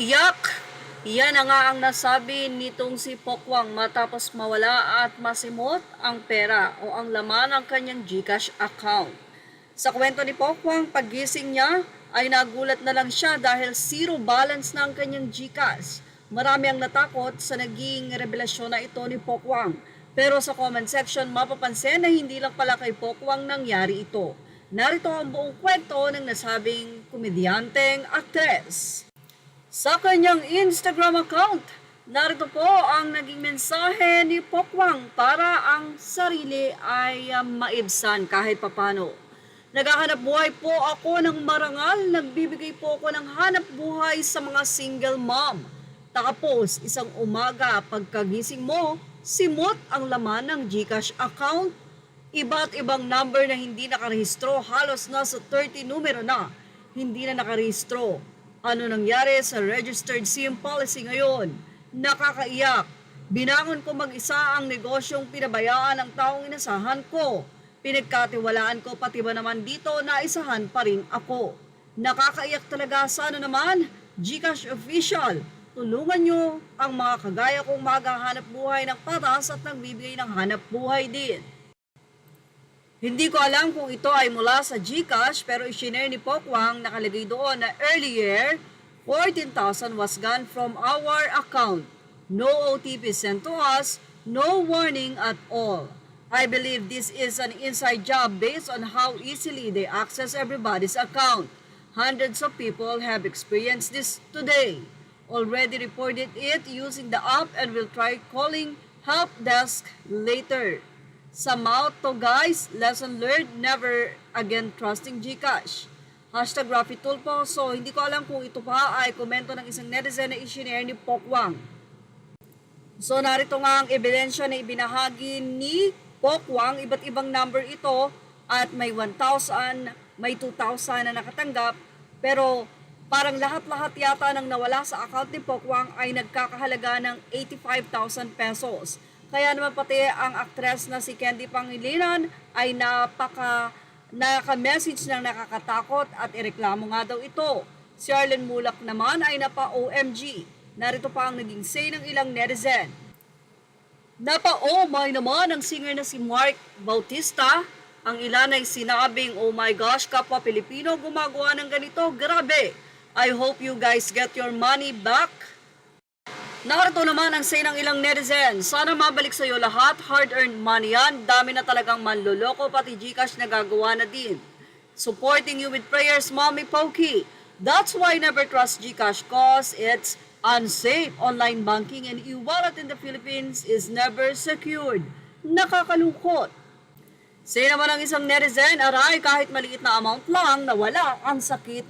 Yak! Yan na nga ang nasabi nitong si Pokwang matapos mawala at masimot ang pera o ang laman ng kanyang GCash account. Sa kwento ni Pokwang, paggising niya ay nagulat na lang siya dahil zero balance na ang kanyang GCash. Marami ang natakot sa naging revelasyon na ito ni Pokwang. Pero sa comment section, mapapansin na hindi lang pala kay Pokwang nangyari ito. Narito ang buong kwento ng nasabing komedyanteng aktres. Sa kanyang Instagram account, narito po ang naging mensahe ni Pokwang para ang sarili ay maibsan kahit papano. Naghahanap buhay po ako ng marangal, nagbibigay po ako ng hanap buhay sa mga single mom. Tapos, isang umaga pagkagising mo, simot ang laman ng GCash account. Iba't ibang number na hindi nakarehistro, halos nasa 30 numero na, hindi na nakarehistro. Ano nangyari sa registered SIM policy ngayon? Nakakaiyak. Binangon ko mag-isa ang negosyong pinabayaan ng taong inasahan ko. Pinagkatiwalaan ko pati ba naman dito na isahan pa rin ako. Nakakaiyak talaga. Sana naman, GCash Official, tulungan nyo ang mga kagaya kong maghahanap buhay ng patas at nagbibigay ng hanap buhay din. Hindi ko alam kung ito ay mula sa GCash pero isinare ni Pokwang nakalagay doon na earlier 14,000 was gone from our account. No OTP sent to us, no warning at all. I believe this is an inside job based on how easily they access everybody's account. Hundreds of people have experienced this today. Already reported it using the app and will try calling help desk later. Sa mouth to guys, lesson learned, never again trusting GCash. Hashtag Rafi Tulpo. So, hindi ko alam kung ito pa ay komento ng isang netizen na isinare ni Pokwang. So, narito nga ang ebidensya na ibinahagi ni Pokwang. Iba't ibang number ito at may 1,000, may 2,000 na nakatanggap. Pero, parang lahat-lahat yata ng nawala sa account ni Pokwang ay nagkakahalaga ng 85,000 pesos. Kaya naman pati ang aktres na si Candy Pangilinan ay naka-message ng nakakatakot at ireklamo nga daw ito. Si Arlen Mulak naman ay napa-OMG. Narito pa ang naging say ng ilang netizen. Napa-oh my naman ang singer na si Mark Bautista. Ang ilan ay sinabing, oh my gosh, kapwa Pilipino gumagawa ng ganito. Grabe! I hope you guys get your money back. Narito naman ang say ng ilang netizen. Sana mabalik sa iyo lahat, hard-earned money yan. Dami na talagang manloloko, pati GCash nagagawa na din. Supporting you with prayers, Mommy Pokey. That's why I never trust GCash cause it's unsafe. Online banking and e-wallet in the Philippines is never secured. Nakakalungkot. Say naman ang isang netizen, aray kahit maliit na amount lang, nawala ang sakit.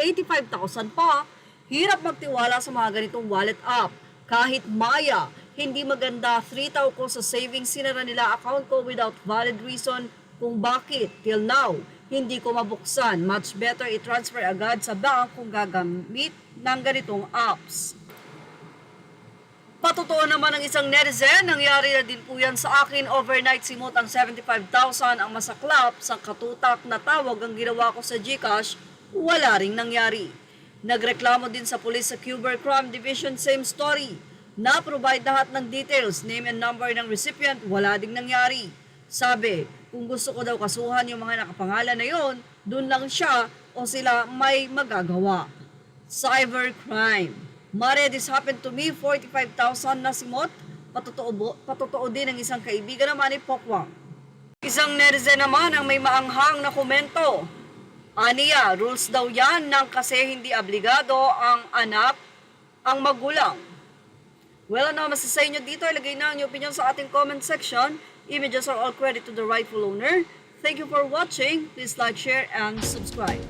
85,000 pa. Hirap magtiwala sa mga ganitong wallet app. Kahit Maya, hindi maganda. 3,000 ko sa savings, sinara nila account ko without valid reason kung bakit. Till now, hindi ko mabuksan. Much better i-transfer agad sa bank kung gagamit ng ganitong apps. Patotoo naman ng isang netizen, nangyari na din po yan sa akin. Overnight simot ang 75,000 ang masaklap sa katutak na tawag ang ginawa ko sa GCash, wala ring nangyari. Nagreklamo din sa police sa Cyber Crime Division, same story. Na-provide lahat ng details, name and number ng recipient, wala ding nangyari. Sabi, kung gusto ko daw kasuhan yung mga nakapangalan na yon, dun lang siya o sila may magagawa. Cybercrime. Mare, this happened to me, 45,000 na simot. Patotoo din ng isang kaibigan naman ni Pokwang. Isang netizen naman ang may maanghang na komento. Aniya, rules daw yan nang kasi hindi obligado ang anak ang magulang. Well, ano masasay nyo dito? Ilagay na ang inyong opinion sa ating comment section. Images are all credit to the rightful owner. Thank you for watching. Please like, share, and subscribe.